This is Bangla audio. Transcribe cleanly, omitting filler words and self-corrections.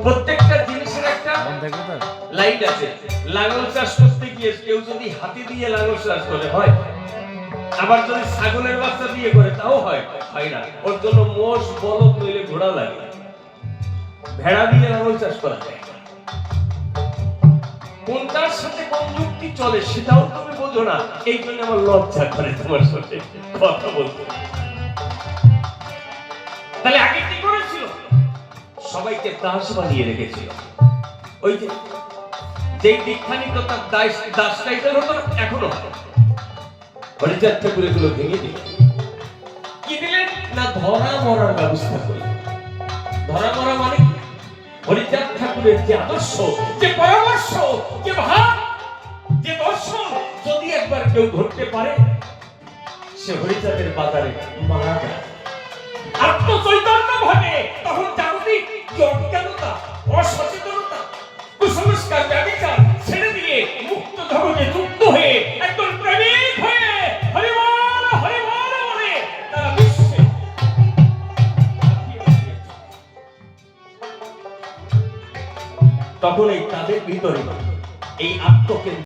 প্রত্যেকটা জিনিসের একটা লাইন আছে। লাঙল চাষ করতে গিয়ে কেউ যদি হাতি দিয়ে লাঙল চাষ করে হয়, আবার যদি ছাগলের বাচ্চা দিয়ে করে তাও হয় না। ওর জন্য মোষ, বলদ নইলে ঘোড়া লাগে। ভেড়া দিয়ে লাঙল চাষ করা যায়, কোনটার সাথে কোন যুক্তি চলে সেটাও তুমি বোঝো না। এই জন্য আমার লজ্জা করে তোমার সাথে কথা বলতে। তাহলে আগে কি করেছিল? সবাইকে দাস বানিয়ে রেখেছিল। ওই যে দীক্ষানিত তার দাস টাইটেল হতো, এখনো হরিচাঁদ ঠাকুর এগুলো ভেঙে দিল। কি দিলেন না, ধরা মরার ব্যবস্থা করলেন। ধরা মরা মানে হরিচাঁদ ঠাকুরের যে আদর্শ, যে পরামর্শ, যে ভাব, যে দর্শন যদি একবার কেউ ধরতে পারে, সে হরিচাঁদের বাজারে মারা যায়। আত্মচৈতন্য ভাবে তখন জাগতিক অজ্ঞানতা, অসচেতনতা, কুসংস্কার, ব্যভিচার ছেড়ে দিয়ে মুক্ত জগতে যুক্ত হয়ে একদম প্রেমিক হয়ে হরি বল বলে তারা বিশ্বে তখন এই তাদের ভিতরে এই আত্মকে